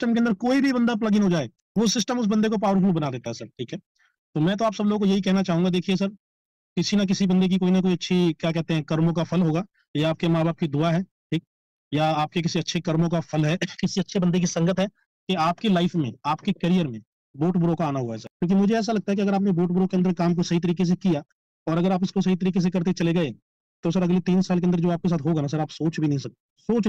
System के अंदर कोई भी बंदा प्लग इन हो जाए, वो सिस्टम उस बंदे को पावरफुल बना देता है सर, ठीक है। तो मैं तो आप सब लोगों को यही कहना चाहूंगा, देखिए सर, किसी ना किसी बंदे की कोई ना कोई अच्छी, क्या कहते हैं, कर्मों का फल होगा, या आपके माँ बाप की दुआ है, ठीक, या आपके किसी अच्छे कर्मों का फल है, किसी अच्छे बंदे की संगत है, कि आपकी लाइफ में, आपके करियर में बोट ब्रो का आना हुआ है सर। क्योंकि मुझे ऐसा लगता है कि अगर आपने बोट ब्रो के अंदर काम को सही तरीके से किया, और अगर आप इसको सही तरीके से करते चले गए, तो सर अगले 3 साल के अंदर जो आपके साथ होगा ना सर, आप सोच नहीं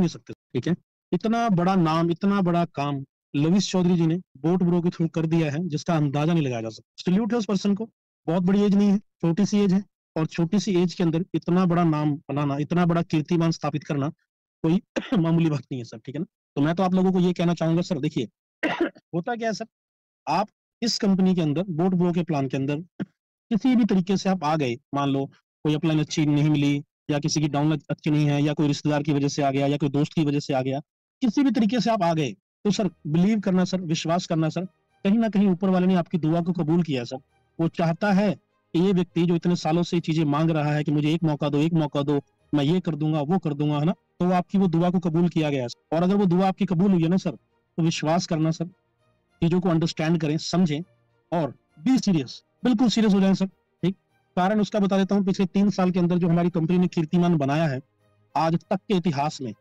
सकते, ठीक है। इतना बड़ा नाम, इतना बड़ा काम लविश चौधरी जी ने बोट ब्रो के थ्रू कर दिया है, जिसका अंदाजा नहीं लगाया जा सकता। सल्यूट है उस पर्सन को। बहुत बड़ी एज नहीं है, छोटी सी एज है, और छोटी सी एज के अंदर इतना बड़ा नाम बनाना, इतना बड़ा कीर्तिमान स्थापित करना कोई मामूली बात नहीं है सर, ठीक है ना। तो मैं तो आप लोगों को ये कहना चाहूंगा सर, देखिए होता क्या है सर, आप इस कंपनी के अंदर, बोट ब्रो के प्लान के अंदर, किसी भी तरीके से आप आ गए, मान लो कोई अपलाइन अच्छी नहीं मिली, या किसी की डाउनलाइन अच्छी नहीं है, या कोई रिश्तेदार की वजह से आ गया, या कोई दोस्त की वजह से आ गया, किसी भी तरीके से आप आ गए, तो सर बिलीव करना सर, विश्वास करना सर, कहीं ना कहीं ऊपर वाले ने आपकी दुआ को कबूल किया सर। वो चाहता है कि ये व्यक्ति जो इतने सालों से चीजें मांग रहा है कि मुझे एक मौका दो, एक मौका दो, मैं ये कर दूंगा, वो कर दूंगा, है ना, तो वो आपकी वो दुआ को कबूल किया गया है सर। और अगर वो दुआ आपकी कबूल हुई है ना सर, तो विश्वास करना सर, चीजों को अंडरस्टैंड करें, समझें, और बी सीरियस, बिल्कुल सीरियस हो जाए सर, ठीक। कारण उसका बता देता हूँ, पिछले 3 साल के अंदर जो हमारी कंपनी ने कीर्तिमान बनाया है, आज तक के इतिहास में,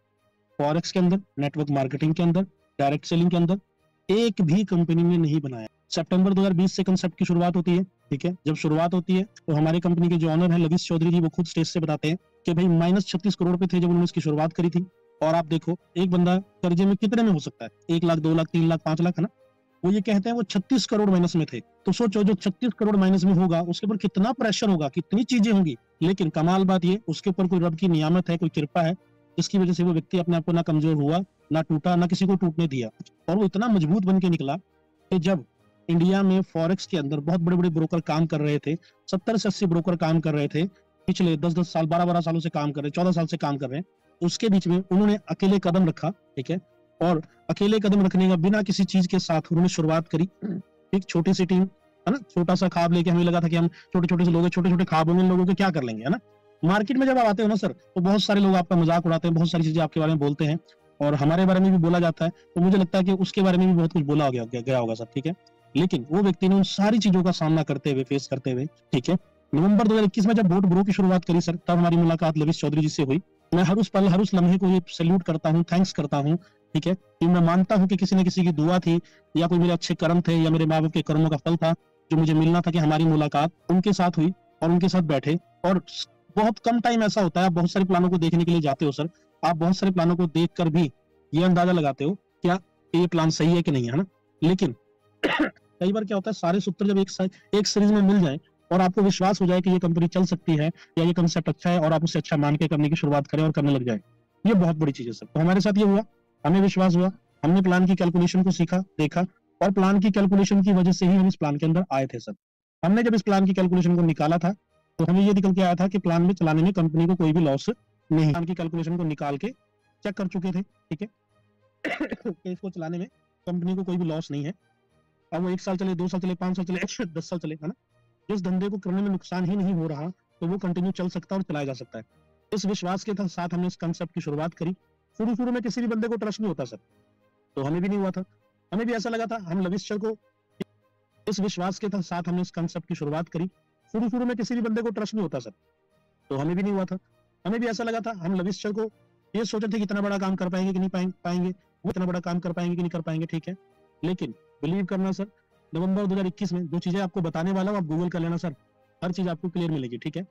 फॉरेक्स के अंदर, नेटवर्क मार्केटिंग के अंदर, डायरेक्ट सेलिंग के अंदर, एक भी कंपनी ने नहीं बनाया। सितंबर 2020 से कंसेप्ट की शुरुआत होती है, ठीक है। जब शुरुआत होती है तो हमारी कंपनी के जो ऑनर है लविश चौधरी जी, वो खुद स्टेज से बताते हैं कि भाई -36 करोड़ पे थे जब उन्होंने इसकी शुरुआत करी थी। और आप देखो, एक बंदा कर्जे में कितने में हो सकता है, 1 लाख, 2 लाख, 3 लाख, 5 लाख, है ना। वो ये कहते हैं वो 36 करोड़ माइनस में थे। तो सोचो, जो 36 करोड़ माइनस में होगा, उसके ऊपर कितना प्रेशर होगा, कितनी चीजें होंगी। लेकिन कमाल बात ये, उसके ऊपर कोई रब की नियामत है, कोई कृपा है, जिसकी वजह से वो व्यक्ति अपने आप को ना कमजोर हुआ, ना टूटा, ना किसी को टूटने दिया, और वो इतना मजबूत बन के निकला कि जब इंडिया में फॉरेक्स के अंदर बहुत बड़े बड़े ब्रोकर काम कर रहे थे, 70 से 80 ब्रोकर काम कर रहे थे, पिछले 10-10 साल, 12-12 सालों से काम कर रहे, 14 साल से काम कर रहे हैं, उसके बीच में उन्होंने अकेले कदम रखा, ठीक है। और अकेले कदम रखने का, बिना किसी चीज के साथ उन्होंने शुरुआत करी, एक छोटी सी टीम, है ना, छोटा सा ख्वाब लेके हमें लगा था कि हम छोटे छोटे से लोग हैं, छोटे छोटे ख्वाब होंगे, इन लोगों के क्या कर लेंगे, है ना। मार्केट में जब आप आते हो ना सर, तो बहुत सारे लोग आपका मजाक उड़ाते हैं, बहुत सारी चीजें आपके बारे में बोलते हैं, और हमारे बारे में भी बोला जाता है, तो मुझे लगता है कि उसके बारे में भी बहुत कुछ बोला गया होगा सर, ठीक है। लेकिन वो व्यक्ति ने उन सारी चीजों का सामना करते हुए, फेस करते हुए, ठीक है, नवंबर 2021 में जब बोट ब्रो की शुरुआत करी सर, तब हमारी मुलाकात लविश चौधरी जी से हुई। मैं हर उस पल, हर उस लम्हे को ये सैल्यूट करता हूँ, थैंक्स करता हूँ, ठीक है, कि मैं मानता हूँ कि किसी न किसी की दुआ थी, या कोई मेरे अच्छे कर्म थे, या मेरे माँ बाप के कर्मों का फल था, जो मुझे मिलना था, कि हमारी मुलाकात उनके साथ हुई, और उनके साथ बैठे। और बहुत कम टाइम ऐसा होता है, आप बहुत सारे प्लानों को देखने के लिए जाते हो सर, आप बहुत सारे प्लानों को देख कर भी ये अंदाजा लगाते हो क्या ये प्लान सही है कि नहीं है ना। लेकिन कई बार क्या होता है, सारे सूत्र जब एक सीरीज में मिल जाए, और आपको विश्वास हो जाए कि ये कंपनी चल सकती है, या ये कंसेप्ट अच्छा है, और आप उसे अच्छा मान के करने की शुरुआत करें और करने लग जाए, ये बहुत बड़ी चीज है सर। तो हमारे साथ ये हुआ, हमें विश्वास हुआ, हमने प्लान की कैलकुलेशन को सीखा, देखा, और प्लान की कैलकुलेशन की वजह से ही हम इस प्लान के अंदर आए थे सर। हमने जब इस प्लान की कैलकुलेशन को निकाला था, तो हमें ये निकल के आया था कि प्लान में चलाने में कंपनी को कोई भी लॉस नहीं। प्लान की कैलकुलेशन को निकाल के चेक कर चुके थे, ठीक है, कि इसको चलाने में कंपनी को कोई भी लॉस नहीं है। अब वो 1 साल चले, 2 साल चले, 5 साल चले, 10 साल चले, है ना, जिस धंधे को करने में नुकसान ही नहीं हो रहा, तो वो कंटिन्यू चल सकता है और चलाया जा सकता है। इस विश्वास के साथ हमने इस कंसेप्ट की शुरुआत करी। शुरू में किसी भी बंदे को ट्रस्ट नहीं होता सर, तो हमें भी नहीं हुआ था। हमें भी ऐसा लगा था, हम लविश सर को, इस विश्वास के साथ हमने इस कंसेप्ट की शुरुआत करी। शुरू में किसी भी बंदे को ट्रस्ट नहीं होता सर, तो हमें भी नहीं हुआ था। हमें भी ऐसा लगा था, हम लविश सर को ये सोचे थे कि इतना बड़ा काम कर पाएंगे कि नहीं पाएंगे, वो इतना बड़ा काम कर पाएंगे कि नहीं कर पाएंगे, ठीक है। लेकिन बिलीव करना सर, नवंबर 2021 में जो चीजें आपको बताने वाला हूं, आप गूगल कर लेना सर, हर चीज आपको क्लियर मिलेगी, ठीक है।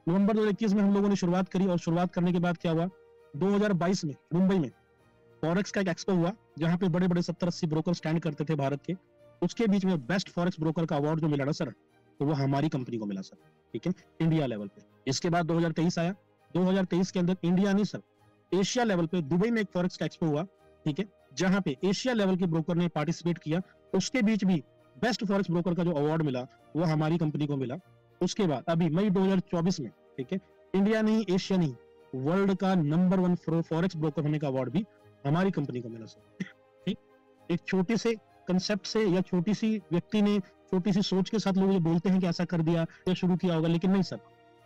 नवंबर 2021 में हम लोगों ने शुरुआत करी, और शुरुआत करने के बाद क्या हुआ, 2022 में मुंबई में फॉरेक्स का एक एक्सपो हुआ, जहां पे बड़े बड़े 70-80 ब्रोकर स्टैंड करते थे भारत के। उसके बीच में बेस्ट फॉरेक्स ब्रोकर का अवार्ड जो मिला ना सर, तो वो हमारी कंपनी को मिला सर, ठीक है, इंडिया लेवल पे। इसके बाद 2023 आया। 2023 के अंदर इंडिया नहीं सर, एशिया लेवल पे दुबई में एक फॉरेक्स का एक्सपो हुआ, ठीक है, जहां पे एशिया लेवल के ब्रोकर ने पार्टिसिपेट किया। उसके बीच भी बेस्ट फॉरेक्स ब्रोकर का जो अवार्ड मिला, वो हमारी कंपनी को मिला। उसके बाद अभी मई 2024 में, ठीक है, इंडिया नहीं, एशिया नहीं, वर्ल्ड का नंबर 1 फॉरेक्स ब्रोकर होने का अवार्ड भी हमारी कंपनी को मिला सर, ठीक। एक छोटे से कंसेप्ट से, या छोटी सी व्यक्ति ने छोटी सी सोच के साथ लोग ये बोलते हैं कि ऐसा कर दिया या शुरू किया होगा, लेकिन नहीं सर।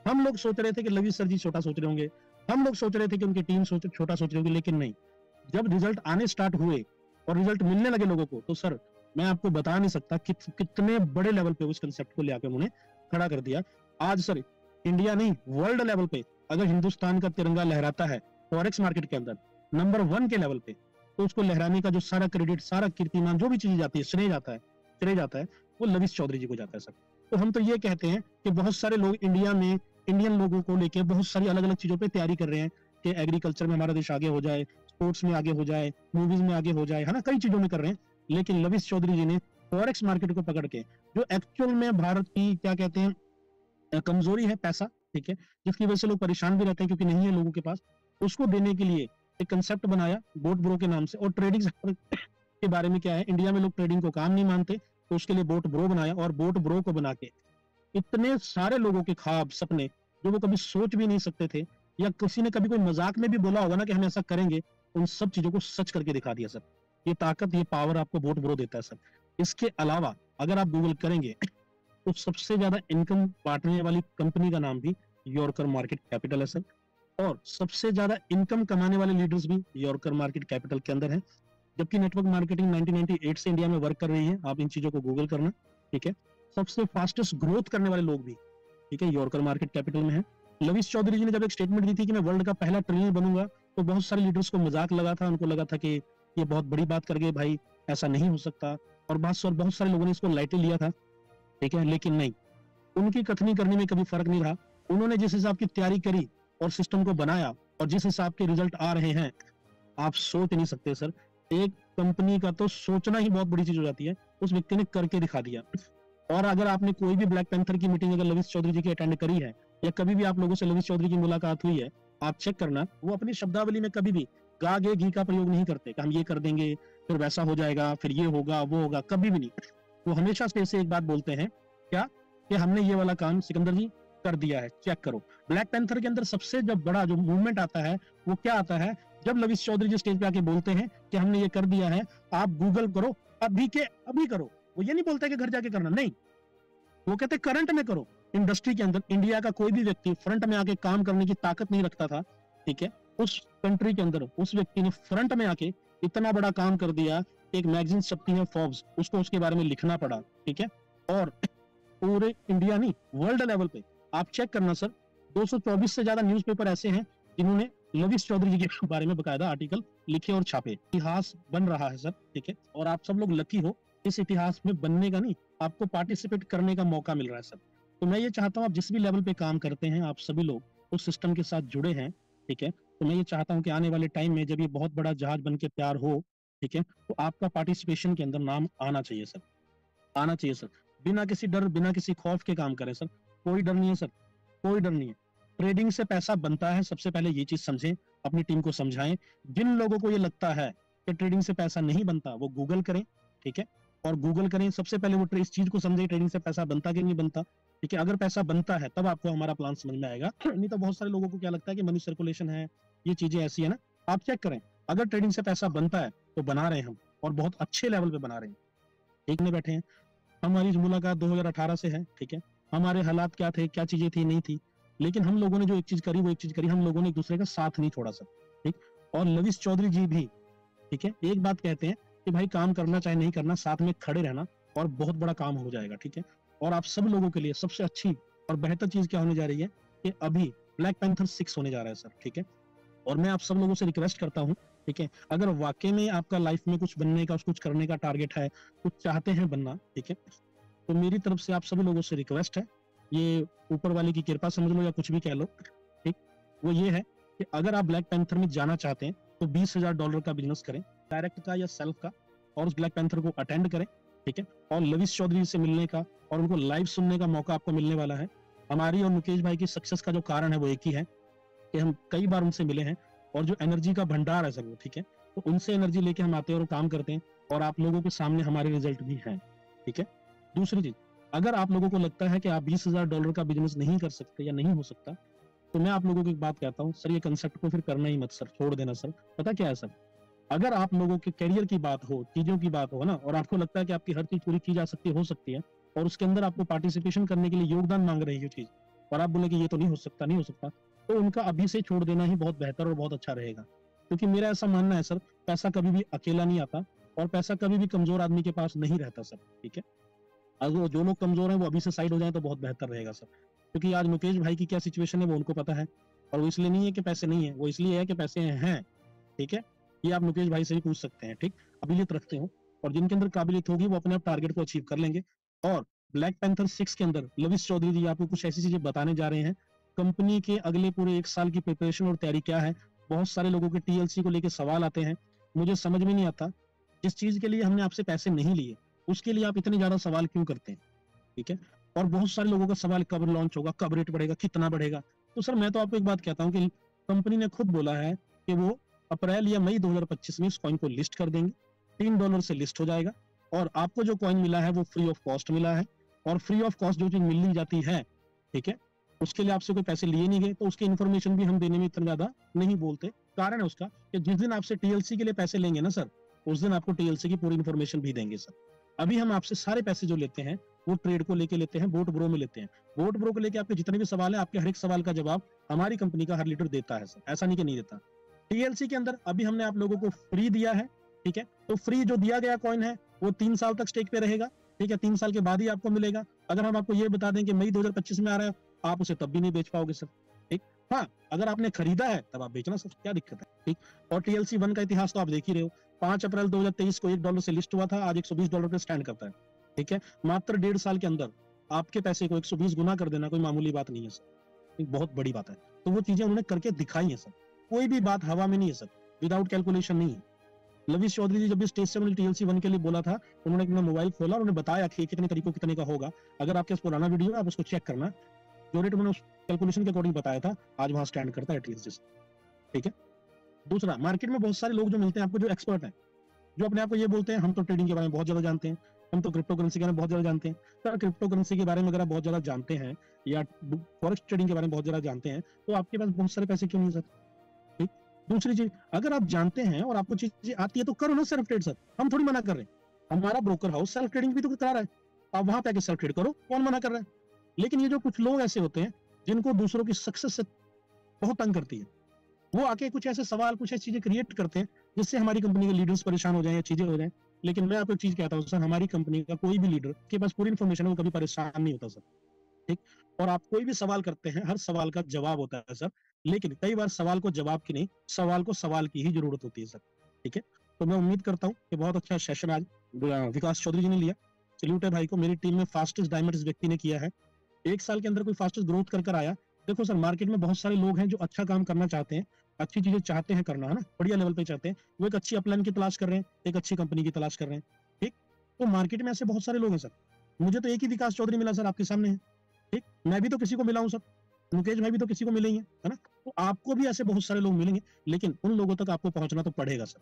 हम लोग सोच रहे थे कि लविश सर जी छोटा सोच रहे होंगे, हम लोग सोच रहे थे कि उनकी टीम छोटा सोच रही होगी, लेकिन नहीं। जब रिजल्ट आने स्टार्ट हुए, और रिजल्ट मिलने लगे लोगों को, तो सर मैं आपको बता नहीं सकता कितने बड़े लेवल पे उस कंसेप्ट को लेकर उन्होंने खड़ा कर दिया। आज सर इंडिया नहीं, वर्ल्ड लेवल पे अगर हिंदुस्तान का तिरंगा लहराता है फॉरेक्स मार्केट के अंदर नंबर 1 के लेवल पे, तो उसको लहराने का जो सारा क्रेडिट, सारा कीर्तिमान, जो भी चीज जाती है, श्रेय जाता है, वो लविश चौधरी जी को जाता है सर। तो हम तो ये कहते हैं कि बहुत सारे लोग इंडिया में इंडियन लोगों को लेके बहुत सारी अलग अलग चीजों पे तैयारी कर रहे हैं कि एग्रीकल्चर में हमारा देश आगे हो जाए, स्पोर्ट्स में आगे हो जाए, मूवीज में आगे हो जाए, है ना, कई चीजों में कर रहे हैं। लेकिन लविश चौधरी जी ने फॉरेक्स मार्केट को पकड़ के, जो एक्चुअल में भारत की क्या कहते हैं कमजोरी है, पैसा, ठीक है, जिसकी वजह से लोग परेशान भी रहते हैं क्योंकि नहीं है लोगों के पास, उसको देने के लिए एक कंसेप्ट बनाया बोट ब्रो के नाम से। और ट्रेडिंग के बारे में क्या है, इंडिया में लोग ट्रेडिंग को काम नहीं मानते, तो उसके लिए बोट ब्रो बनाया। और बोट ब्रो को बना के इतने सारे लोगों के ख्वाब, सपने, जो वो कभी सोच भी नहीं सकते थे, या किसी ने कभी कोई मजाक में भी बोला होगा ना कि हम ऐसा करेंगे, उन सब चीजों को सच करके दिखा दिया सर। ये ताकत, ये पावर आपको बोट ब्रो देता है सर। इसके अलावा अगर आप गूगल करेंगे तो सबसे ज्यादा इनकम बांटने वाली कंपनी का नाम भी यॉर्कर मार्केट कैपिटल है सर। और सबसे ज्यादा इनकम कमाने वाले लीडर्स भी यॉर्कर मार्केट कैपिटल के अंदर हैं। जबकि नेटवर्क मार्केटिंग 1998 से इंडिया में वर्क कर रही है, आप इन चीजों को गूगल करना, ठीक है। सबसे फास्टेस्ट ग्रोथ करने वाले लोग भी, ठीक है, यॉर्कर मार्केट कैपिटल में है। लविश चौधरी जी ने जब एक स्टेटमेंट दी थी कि मैं वर्ल्ड का पहला ट्रेनर बनूंगा, तो बहुत सारे लीडर्स को मजाक लगा था, उनको लगा था कि ये बहुत बड़ी बात कर गए भाई, ऐसा नहीं हो सकता, और बहुत सारे लोगों ने इसको लाइटली लिया था, ठीक है। लेकिन नहीं, उनकी कथनी करने में कभी फर्क नहीं रहा। उन्होंने जिस हिसाब की तैयारी करी और सिस्टम को बनाया और जिस हिसाब के रिजल्ट आ रहे हैं, आप सोच नहीं सकते सर। एक कंपनी का तो सोचना ही बहुत बड़ी चीज हो जाती है, उस व्यक्ति ने करके दिखा दिया। और अगर आपने कोई भी ब्लैक पैंथर की मीटिंग अगर लविश चौधरी जी की अटेंड करी है, या कभी भी आप लोगों से लविश चौधरी की मुलाकात हुई है, आप चेक करना, वो अपनी शब्दावली में कभी भी गा गे घी का प्रयोग नहीं करते कि हम ये कर देंगे, फिर वैसा हो जाएगा, फिर ये होगा, वो होगा, कभी भी नहीं। वो हमेशा से एक बात बोलते हैं, क्या, कि हमने ये वाला काम सिकंदर जी कर दिया है, चेक करो। ब्लैक पैंथर के अंदर सबसे जब बड़ा जो मूवमेंट आता है, वो क्या आता है, जब लविश चौधरी जी स्टेज पे आके बोलते हैं कि हमने ये कर दिया है, आप गूगल करो, अभी के अभी करो। वो ये नहीं बोलता कि घर जाके करना, नहीं, वो कहते करंट में करो। इंडस्ट्री के अंदर इंडिया का कोई भी व्यक्ति फ्रंट में आके काम करने की ताकत नहीं रखता था, ठीक है। उस कंट्री के अंदर उस व्यक्ति ने फ्रंट में आके इतना बड़ा काम कर दिया। एक मैगजीन छपती है फोर्ब्स, उसको उसके बारे में लिखना पड़ा, ठीक है। और पूरे इंडिया नहीं, वर्ल्ड लेवल पे आप चेक करना सर, 224 से ज्यादा न्यूज़पेपर ऐसे हैं जिन्होंने लविश चौधरी जी के बारे में बकायदा आर्टिकल लिखे और छापे। इतिहास बन रहा है सर, ठीक है। और आप सब लोग लकी हो, इस इतिहास में बनने का नहीं, आपको पार्टिसिपेट करने का मौका मिल रहा है सर। तो मैं ये चाहता हूँ, आप जिस भी लेवल पे काम करते हैं, आप सभी लोग उस सिस्टम के साथ जुड़े हैं, ठीक है। तो मैं ये चाहता हूँ कि आने वाले टाइम में जब ये बहुत बड़ा जहाज बन के तैयार हो, ठीक है, तो आपका पार्टिसिपेशन के अंदर नाम आना चाहिए सर, आना चाहिए सर। बिना किसी डर, बिना किसी खौफ के काम करें सर। कोई डर नहीं है सर, कोई डर नहीं है। ट्रेडिंग से पैसा बनता है, सबसे पहले ये चीज समझें, अपनी टीम को समझाएं। जिन लोगों को ये लगता है कि ट्रेडिंग से पैसा नहीं बनता, वो गूगल करें, ठीक है। और गूगल करें, सबसे पहले वो इस चीज को समझे, ट्रेडिंग से पैसा बनता कि नहीं बनता, ठीक है। अगर पैसा बनता है तब आपको हमारा प्लान समझ में आएगा। नहीं तो बहुत सारे लोगों को क्या लगता है कि मनी सर्कुलेशन है, ये चीजें ऐसी है ना। आप चेक करें, अगर ट्रेडिंग से पैसा बनता है तो बना रहे हैं हम, और बहुत अच्छे लेवल पे बना रहे हैं, ठीक नहीं बैठे हैं। हमारी मुलाकात 2018 से है, ठीक है। हमारे हालात क्या थे, क्या चीजें थी, नहीं थी, लेकिन हम लोगों ने जो एक चीज करी, वो एक चीज करी, हम लोगों ने एक दूसरे का साथ नहीं छोड़ा सर, ठीक। और लविश चौधरी जी भी, ठीक है, एक बात कहते हैं कि भाई काम करना चाहे नहीं करना, साथ में खड़े रहना और बहुत बड़ा काम हो जाएगा, ठीक है। और आप सब लोगों के लिए सबसे अच्छी और बेहतर चीज क्या होने जा रही है कि अभी ब्लैक पैंथर 6 होने जा रहा है सर, ठीक है। और मैं आप सब लोगों से रिक्वेस्ट करता हूँ, ठीक है, अगर वाकई में आपका लाइफ में कुछ बनने का, कुछ करने का टारगेट है, कुछ चाहते हैं बनना, ठीक है, तो मेरी तरफ से आप सभी लोगों से रिक्वेस्ट है, ये ऊपर वाले की कृपा समझ लो या कुछ भी कह लो, ठीक, वो ये है कि अगर आप ब्लैक पैंथर में जाना चाहते हैं तो $20,000 का बिजनेस करें, डायरेक्ट का या सेल्फ का, और उस ब्लैक पैंथर को अटेंड करें, ठीक है। और लविश चौधरी से मिलने का और उनको लाइव सुनने का मौका आपको मिलने वाला है। हमारी और मुकेश भाई की सक्सेस का जो कारण है वो एक ही है कि हम कई बार उनसे मिले हैं, और जो एनर्जी का भंडार है सर वो, ठीक है, तो उनसे एनर्जी लेके हम आते हैं और काम करते हैं, और आप लोगों के सामने हमारे रिजल्ट भी हैं, ठीक है। दूसरी चीज, अगर आप लोगों को लगता है कि आप $20,000 का बिजनेस नहीं कर सकते या नहीं हो सकता, तो मैं आप लोगों को एक बात कहता हूँ सर, ये कंसेप्ट को फिर करना ही मत सर, छोड़ देना सर। पता क्या है सर, अगर आप लोगों के करियर की बात हो, चीजों की बात हो ना, और आपको लगता है कि आपकी हर चीज पूरी की जा सकती हो सकती है, और उसके अंदर आपको पार्टिसिपेशन करने के लिए योगदान मांग रही है चीज, और आप बोले कि ये तो नहीं हो सकता, नहीं हो सकता, तो उनका अभी से छोड़ देना ही बहुत बेहतर और बहुत अच्छा रहेगा। क्योंकि मेरा ऐसा मानना है सर, पैसा कभी भी अकेला नहीं आता, और पैसा कभी भी कमजोर आदमी के पास नहीं रहता सर, ठीक है। अगर जो लोग कमजोर हैं वो अभी से साइड हो जाएं तो बहुत बेहतर रहेगा सर, क्योंकि आज मुकेश भाई की क्या सिचुएशन है वो उनको पता है, और वो इसलिए नहीं है कि पैसे नहीं है, वो इसलिए है कि पैसे हैं, ठीक है। ये आप मुकेश भाई से भी पूछ सकते हैं, ठीक। काबिलियत रखते हो, और जिनके अंदर काबिलियत होगी वो अपने आप टारगेट को अचीव कर लेंगे। और ब्लैक पैंथर 6 के अंदर लविश चौधरी जी आपको कुछ ऐसी चीजें बताने जा रहे हैं, कंपनी के अगले पूरे 1 साल की प्रिपरेशन और तैयारी क्या है। बहुत सारे लोगों के टीएलसी को लेकर सवाल आते हैं, मुझे समझ में नहीं आता जिस चीज के लिए हमने आपसे पैसे नहीं लिए उसके लिए आप इतने ज्यादा सवाल क्यों करते हैं, ठीक है। और बहुत सारे लोगों का सवाल कब लॉन्च होगा, कब रेट बढ़ेगा, कितना बढ़ेगा। तो सर मैं तो आपको एक बात कहता हूँ कि कंपनी ने खुद बोला है कि वो अप्रैल या मई 2025 में इस कॉइन को लिस्ट कर देंगे, $3 से लिस्ट हो जाएगा, और आपको जो कॉइन मिला है वो फ्री ऑफ कॉस्ट मिला है। और फ्री ऑफ कॉस्ट जो चीज मिलनी जाती है, ठीक है, उसके लिए आपसे कोई पैसे लिए नहीं गए, तो उसकी इन्फॉर्मेशन भी हम देने में इतना ज्यादा नहीं बोलते। कारण है उसका कि जिस दिन आपसे टीएलसी के लिए पैसे लेंगे ना सर, उस दिन आपको टीएलसी की पूरी इन्फॉर्मेशन भी देंगे सर। अभी हम आपसे सारे पैसे जो लेते हैं वो ट्रेड को लेके लेते हैं, बोट ब्रो में लेते हैं। बोट ब्रो को लेके आपके जितने भी सवाल है, आपके हर एक सवाल का जवाब हमारी कंपनी का हर लीडर देता है सर, ऐसा नहीं कि नहीं देता। टीएलसी के अंदर अभी हमने आप लोगों को फ्री दिया है, ठीक है। तो फ्री जो दिया गया कॉइन है वो 3 साल तक स्टेक पे रहेगा, ठीक है। 3 साल के बाद ही आपको मिलेगा। अगर हम आपको ये बता दें कि मई 2025 में आ रहा है, आप उसे तब भी नहीं बेच पाओगे सर, ठीक। हाँ, अगर आपने खरीदा है तब आप बेचना सर, क्या दिक्कत है, ठीक। और टीएलसी 1 का इतिहास तो आप देख ही रहे हो, 5 अप्रैल 2023 को $1 से लिस्ट हुआ था, आज $120 पे स्टैंड करता है, ठीक है। मात्र 1.5 साल के अंदर आपके पैसे को 120 गुना कर देना कोई मामूली बात नहीं है सर, एक बहुत बड़ी बात है। तो वो चीजें उन्होंने करके दिखाई है सर, कोई भी बात हवा में नहीं है सर, विदाउट कैलकुलेशन नहीं है। लविश चौधरी जी जब भी स्टेज से उन्होंने टीएलसी 1 के लिए बोला था, उन्होंने अपना मोबाइल खोला और उन्होंने बताया कि कितने तरीकों कितने का होगा। अगर आपके पास पुराना वीडियो है आप उसको चेक करना, जो रेट उन्होंने उस कैलकुलेशन के अकॉर्डिंग बताया था आज वहां स्टैंड करता है टीएलसी से, ठीक है। दूसरा, मार्केट में बहुत सारे लोग जो मिलते हैं आपको, जो एक्सपर्ट हैं, जो अपने आप को ये बोलते हैं हम तो ट्रेडिंग के बारे में बहुत ज्यादा जानते हैं, हम तो क्रिप्टो करेंसी के बारे में बहुत ज्यादा जानते हैं। सर क्रिप्टो करेंसी के बारे में अगर आप बहुत ज्यादा जानते हैं या फॉरेक्स ट्रेडिंग के बारे में बहुत ज्यादा जानते हैं तो आपके पास बहुत सारे पैसे क्यों नहीं सर, ठीक। दूसरी चीज, अगर आप जानते हैं और आपको चीजें आती है तो करो ना सेल्फ ट्रेड सर, हम थोड़ी मना कर रहे हैं। हमारा ब्रोकर हाउस सेल्फ ट्रेडिंग भी तो करा रहा है, आप वहां पे आके सेल्फ ट्रेड करो, कौन मना कर रहा है। लेकिन ये जो कुछ लोग ऐसे होते हैं जिनको दूसरों की सक्सेस से बहुत तंग करती है, वो आके कुछ ऐसे सवाल, कुछ ऐसी चीजें क्रिएट करते हैं जिससे हमारी कंपनी के लीडर्स परेशान हो जाए या चीजें हो जाए। लेकिन मैं आपको एक चीज कहता हूँ सर, हमारी कंपनी का कोई भी लीडर के पास पूरी इन्फॉर्मेशन है, वो कभी परेशान नहीं होता सर, ठीक। और आप कोई भी सवाल करते हैं, हर सवाल का जवाब होता है सर, लेकिन कई बार सवाल को जवाब की नहीं, सवाल को सवाल की ही जरूरत होती है सर, ठीक है। तो मैं उम्मीद करता हूँ कि बहुत अच्छा सेशन आज विकास चौधरी जी ने लिया। सैल्यूट है भाई को, मेरी टीम में फास्टेस्ट डायमंड इस व्यक्ति ने किया है, 1 साल के अंदर कोई फास्टेस्ट ग्रोथ कर आया। देखो सर, मार्केट में बहुत सारे लोग हैं जो अच्छा काम करना चाहते हैं, अच्छी चीजें चाहते हैं करना, है ना, बढ़िया लेवल पे चाहते हैं, वो एक अच्छी अपलाइन की तलाश कर रहे हैं, एक अच्छी कंपनी की तलाश कर रहे हैं, ठीक। तो मार्केट में ऐसे बहुत सारे लोग हैं सर, मुझे तो एक ही विकास चौधरी मिला सर, आपके सामने है, ठीक। मैं भी तो किसी को मिला हूं सर, मुकेश भाई भी तो किसी को मिले ही है ना। तो आपको भी ऐसे बहुत सारे लोग मिलेंगे, लेकिन उन लोगों तक आपको पहुंचना तो पड़ेगा सर।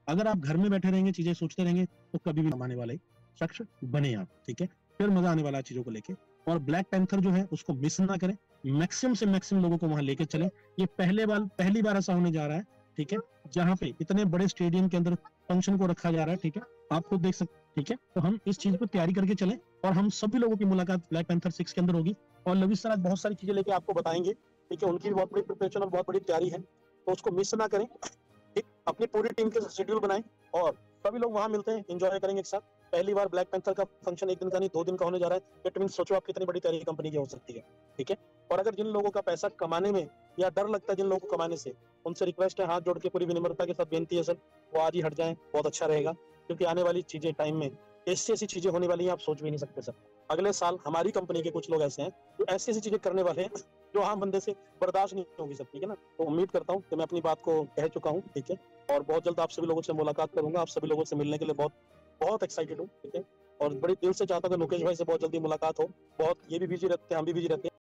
अगर आप घर में बैठे रहेंगे, चीजें सोचते रहेंगे, तो कभी भी कमाने वाले शख्स बने आप, ठीक है। फिर मजा आने वाला है चीजों को लेके। और ब्लैक पैंथर जो है उसको मिस ना करें, मैक्सिमम से मैक्सिमम लोगों को वहां लेके चलें। ये पहली बार ऐसा होने जा रहा है, ठीक है, जहां पे इतने बड़े स्टेडियम के अंदर फंक्शन को रखा जा रहा है, ठीक है, आप खुद देख सकते, ठीक है। तो हम इस चीज को तैयारी करके चलें, और हम सभी लोगों की मुलाकात ब्लैक पैंथर 6 के अंदर होगी। और लविश सर आज बहुत सारी चीजें लेके आपको बताएंगे, ठीक है, उनकी भी बहुत बड़ी प्रिपरेशन और बहुत बड़ी तैयारी है, तो उसको मिस ना करें, ठीक। अपनी पूरी टीम के शेड्यूल बनाएं और सभी लोग वहां मिलते हैं, एंजॉय करेंगे एक साथ। पहली बार ब्लैक पैंथर का फंक्शन 1 दिन का नहीं 2 दिन का होने जा रहा है, इट मींस सोचो आप कितनी बड़ी तैयारी कंपनी की हो सकती है, ठीक है। और अगर जिन लोगों का पैसा कमाने में या डर लगता है जिन लोगों को कमाने से, उनसे रिक्वेस्ट है, हाथ जोड़ के पूरी विनम्रता के साथ बेनती है सर, वो आज ही हट जाएं, बहुत अच्छा रहेगा। क्योंकि आने वाली चीजें टाइम में ऐसी ऐसी चीजें होने वाली हैं, आप सोच भी नहीं सकते सर। अगले साल हमारी कंपनी के कुछ लोग ऐसे हैं जो ऐसी ऐसी चीजें करने वाले हैं जो आम बंदे से बर्दाश्त नहीं होगी सर, ठीक है ना। तो उम्मीद करता हूँ कि मैं अपनी बात को कह चुका हूँ, ठीक है। और बहुत जल्द आप सभी लोगों से मुलाकात करूंगा, आप सभी लोगों से मिलने के लिए बहुत बहुत एक्साइटेड हूँ, ठीक है। और बड़ी दिल से चाहता हूँ कि मुकेश भाई से बहुत जल्दी मुलाकात हो, बहुत ये भी बिजी रहते हैं, हम भी बिजी रहते हैं।